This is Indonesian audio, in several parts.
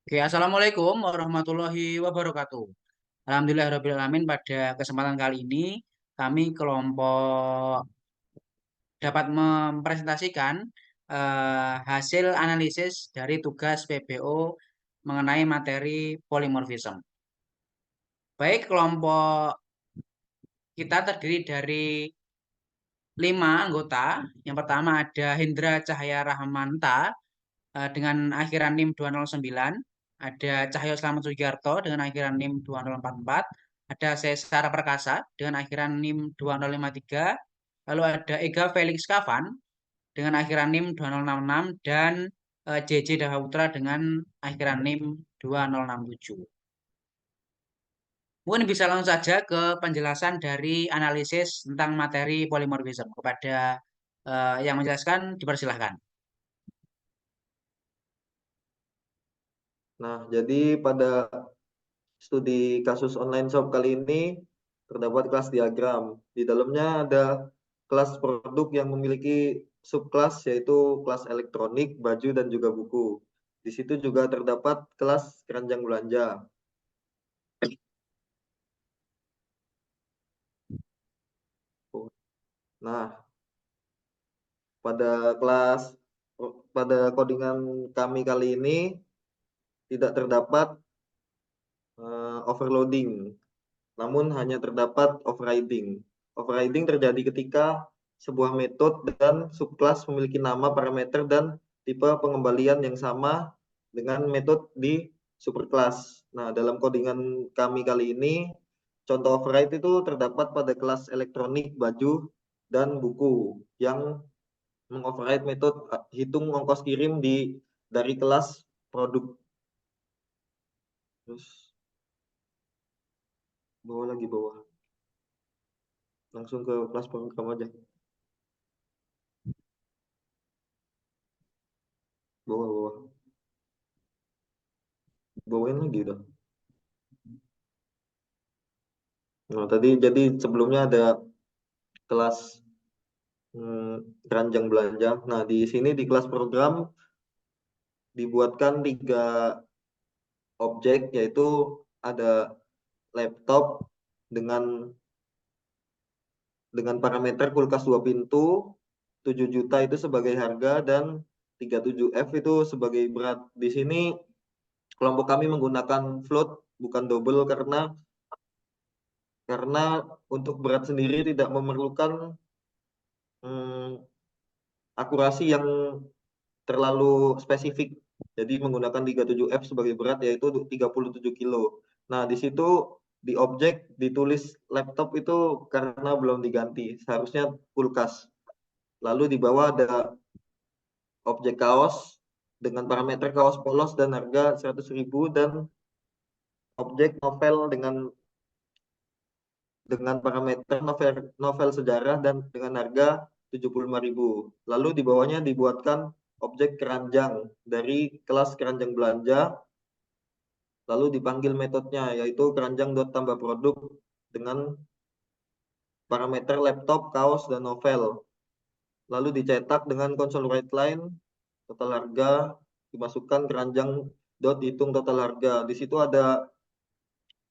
Oke, Assalamualaikum warahmatullahi wabarakatuh. Alhamdulillahirrahmanirrahim. Pada kesempatan kali ini, kami kelompok dapat mempresentasikan hasil analisis dari tugas PBO mengenai materi polimorfisme. Baik, kelompok kita terdiri dari 5 anggota. Yang pertama ada Hendra Cahaya Rahmanta dengan akhiran NIM 209, ada Cahyo Slamet Sugiarto dengan akhiran NIM 2044, ada Cesar Perkasa dengan akhiran NIM 2053, lalu ada Ega Felix Kavan dengan akhiran NIM 2066 dan JJ Dahaputra dengan akhiran NIM 2067. Mungkin bisa langsung saja ke penjelasan dari analisis tentang materi polimorfisme. Kepada yang menjelaskan, dipersilahkan. Nah, jadi pada studi kasus online shop kali ini terdapat kelas diagram. Di dalamnya ada kelas produk yang memiliki subkelas yaitu kelas elektronik, baju, dan juga buku. Di situ juga terdapat kelas keranjang belanja. Nah, pada kelas pada codingan kami kali ini tidak terdapat overloading, namun hanya terdapat overriding. Overriding terjadi ketika sebuah metode dan subkelas memiliki nama, parameter, dan tipe pengembalian yang sama dengan metode di superkelas. Nah, dalam codingan kami kali ini, contoh override itu terdapat pada kelas elektronik, baju, dan buku yang mengoverride metode hitung ongkos kirim dari kelas produk. Terus bawah. Langsung ke kelas program aja. Bawah. Bawain lagi udah. Nah, tadi jadi sebelumnya ada kelas keranjang belanja. Nah, di sini di kelas program dibuatkan 3 objek, yaitu ada laptop dengan parameter kulkas 2 pintu, 7 juta itu sebagai harga, dan 37F itu sebagai berat. Di sini kelompok kami menggunakan float bukan double karena untuk berat sendiri tidak memerlukan akurasi yang terlalu spesifik. Jadi menggunakan 37F sebagai berat, yaitu 37 kilo. Nah, di situ di objek ditulis laptop itu karena belum diganti, seharusnya kulkas. Lalu di bawah ada objek kaos dengan parameter kaos polos dan harga 100.000, dan objek novel dengan parameter novel sejarah dan dengan harga 75.000. Lalu di bawahnya dibuatkan objek keranjang dari kelas keranjang belanja, lalu dipanggil metodenya yaitu keranjang tambah produk dengan parameter laptop, kaos, dan novel. Lalu dicetak dengan konsol write line, total harga, dimasukkan keranjang hitung total harga. Di situ ada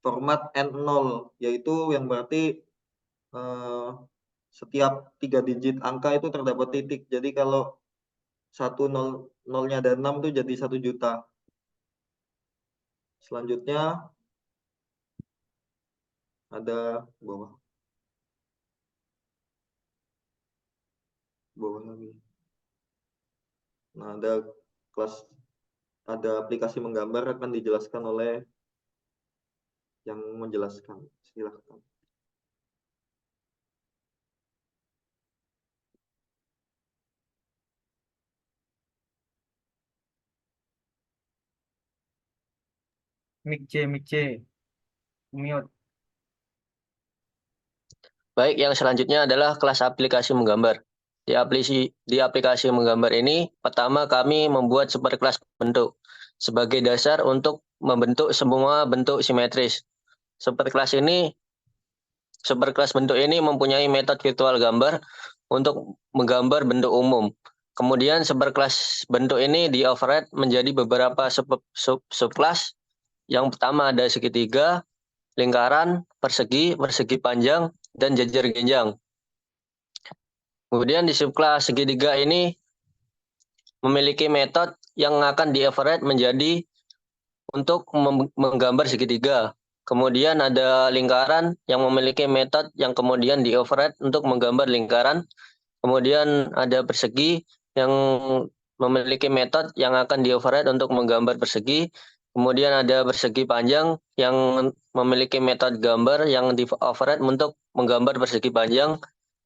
format N0, yaitu yang berarti setiap 3 digit angka itu terdapat titik. Jadi kalau 1 nolnya ada 6 itu jadi 1 juta. Selanjutnya ada bawah lagi. Nah, ada aplikasi menggambar, akan dijelaskan oleh yang menjelaskan. Silahkan. Mic C, mute. Baik, yang selanjutnya adalah kelas aplikasi menggambar. Di aplikasi menggambar ini, pertama kami membuat superkelas bentuk sebagai dasar untuk membentuk semua bentuk simetris. Superkelas bentuk ini mempunyai metode virtual gambar untuk menggambar bentuk umum. Kemudian superkelas bentuk ini di override menjadi beberapa subkelas. Yang pertama ada segitiga, lingkaran, persegi, persegi panjang, dan jajar genjang. Kemudian di subkelas segitiga ini memiliki metode yang akan di override menjadi untuk menggambar segitiga. Kemudian ada lingkaran yang memiliki metode yang kemudian di override untuk menggambar lingkaran. Kemudian ada persegi yang memiliki metode yang akan di override untuk menggambar persegi. Kemudian ada persegi panjang yang memiliki metode gambar yang di override untuk menggambar persegi panjang.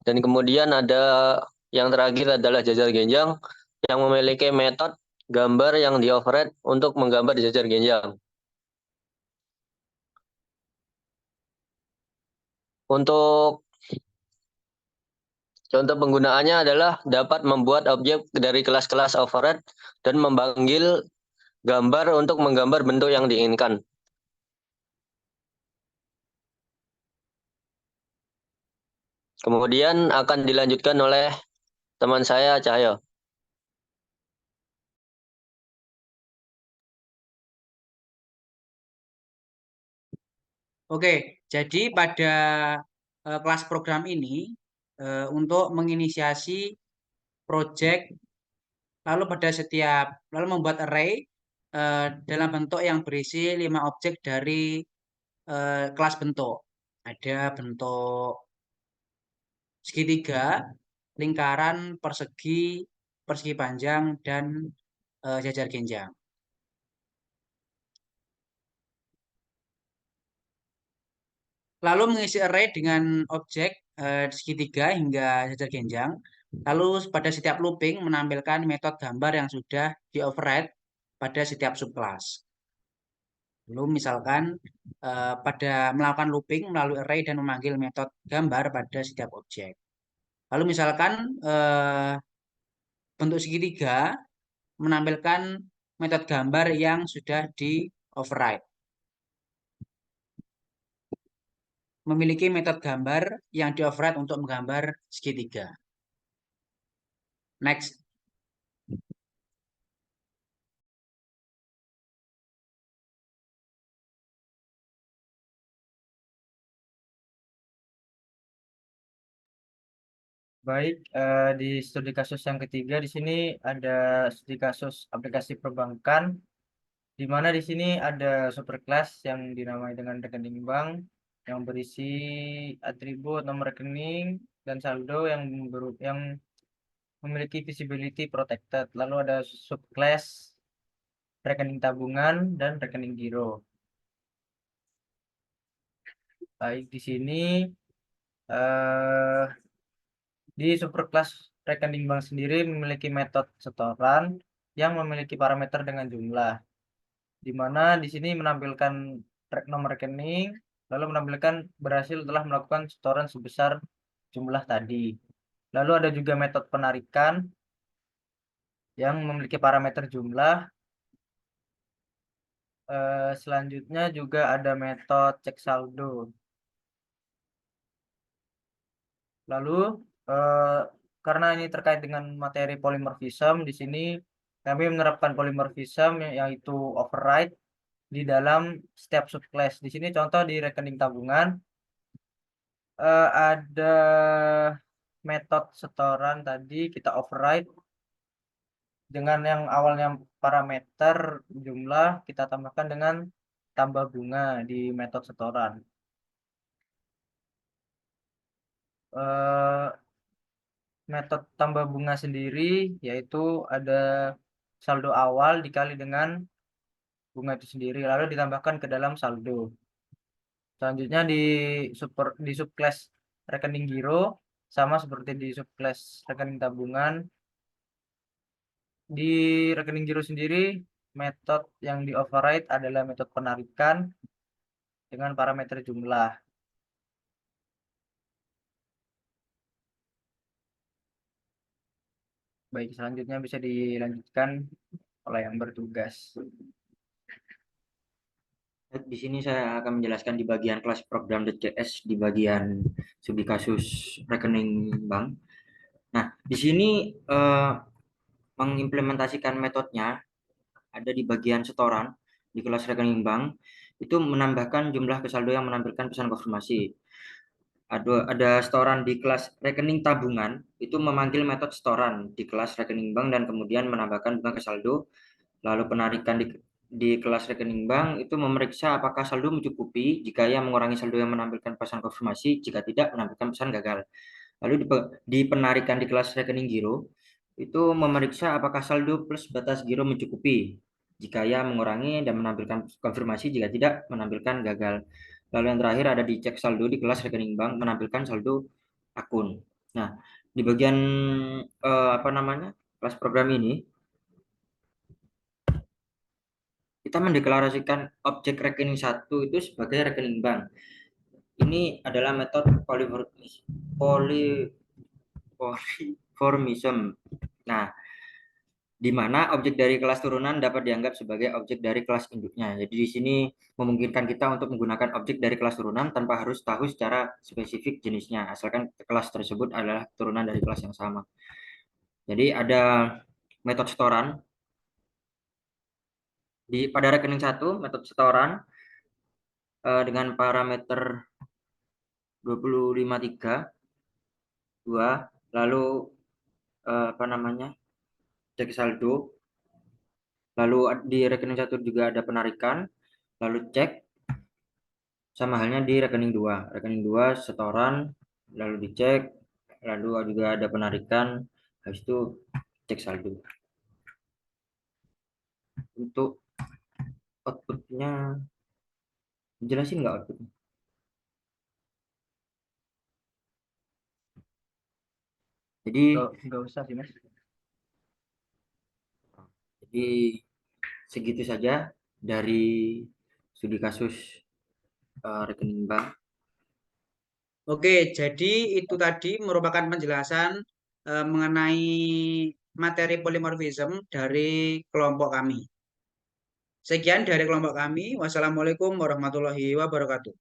Dan kemudian ada yang terakhir adalah jajar genjang yang memiliki metode gambar yang di override untuk menggambar jajar genjang. Untuk contoh penggunaannya adalah dapat membuat objek dari kelas-kelas override dan memanggil gambar untuk menggambar bentuk yang diinginkan. Kemudian akan dilanjutkan oleh teman saya, Cahyo. Oke, jadi pada kelas program ini untuk menginisiasi project lalu membuat array dalam bentuk yang berisi 5 objek dari kelas bentuk. Ada bentuk segitiga, lingkaran, persegi, persegi panjang, dan jajar genjang. Lalu mengisi array dengan objek segitiga hingga jajar genjang. Lalu pada setiap looping menampilkan metode gambar yang sudah di-override pada setiap subclass. Lalu misalkan pada melakukan looping melalui array dan memanggil metode gambar pada setiap objek. Lalu misalkan bentuk segitiga menampilkan metode gambar yang sudah di-override. Memiliki metode gambar yang di-override untuk menggambar segitiga. Next. Baik, di studi kasus yang ketiga di sini ada studi kasus aplikasi perbankan, di mana di sini ada superclass yang dinamai dengan rekening bank yang berisi atribut nomor rekening dan saldo yang memiliki visibility protected. Lalu ada subclass rekening tabungan dan rekening giro. Baik, di sini di superclass rekening bank sendiri memiliki metode setoran yang memiliki parameter dengan jumlah, di mana di sini menampilkan nomor rekening, lalu menampilkan berhasil telah melakukan setoran sebesar jumlah tadi. Lalu ada juga metode penarikan yang memiliki parameter jumlah. Selanjutnya juga ada metode cek saldo. Lalu karena ini terkait dengan materi polymorphism, di sini kami menerapkan polymorphism yaitu override di dalam setiap subclass. Di sini contoh di rekening tabungan ada metode setoran tadi kita override dengan yang awalnya parameter jumlah kita tambahkan dengan tambah bunga di metode setoran. Metode tambah bunga sendiri yaitu ada saldo awal dikali dengan bunga itu sendiri lalu ditambahkan ke dalam saldo. Selanjutnya di subclass rekening giro sama seperti di subclass rekening tabungan. Di rekening giro sendiri metode yang di override adalah metode penarikan dengan parameter jumlah. Baik, selanjutnya bisa dilanjutkan oleh yang bertugas. Di sini saya akan menjelaskan di bagian kelas program.js di bagian studi kasus rekening bank. Nah, di sini mengimplementasikan metodenya ada di bagian setoran di kelas rekening bank, itu menambahkan jumlah saldo yang menampilkan pesan konfirmasi. Ada setoran di kelas rekening tabungan, itu memanggil metode setoran di kelas rekening bank dan kemudian menambahkan bunga saldo. Lalu penarikan di kelas rekening bank itu memeriksa apakah saldo mencukupi, jika ya mengurangi saldo yang menampilkan pesan konfirmasi, jika tidak menampilkan pesan gagal. Lalu di penarikan di kelas rekening giro itu memeriksa apakah saldo plus batas giro mencukupi, jika ya mengurangi dan menampilkan konfirmasi, jika tidak menampilkan gagal. Lalu yang terakhir ada di cek saldo di kelas rekening bank menampilkan saldo akun. Nah, di bagian kelas program ini kita mendeklarasikan objek rekening 1 itu sebagai rekening bank. Ini adalah metode polyformism. Nah, di mana objek dari kelas turunan dapat dianggap sebagai objek dari kelas induknya. Jadi di sini memungkinkan kita untuk menggunakan objek dari kelas turunan tanpa harus tahu secara spesifik jenisnya, asalkan kelas tersebut adalah turunan dari kelas yang sama. Jadi ada metode setoran. Pada rekening 1, metode setoran dengan parameter 25.3 2, lalu cek saldo, lalu di rekening 1 juga ada penarikan, lalu cek, sama halnya di rekening 2. Rekening 2 setoran, lalu dicek, lalu juga ada penarikan, habis itu cek saldo. Untuk outputnya, jelasin nggak outputnya? Jadi nggak usah sih, Mas. Jadi segitu saja dari studi kasus rekening bank. Oke, jadi itu tadi merupakan penjelasan mengenai materi polimorfisme dari kelompok kami. Sekian dari kelompok kami. Wassalamualaikum warahmatullahi wabarakatuh.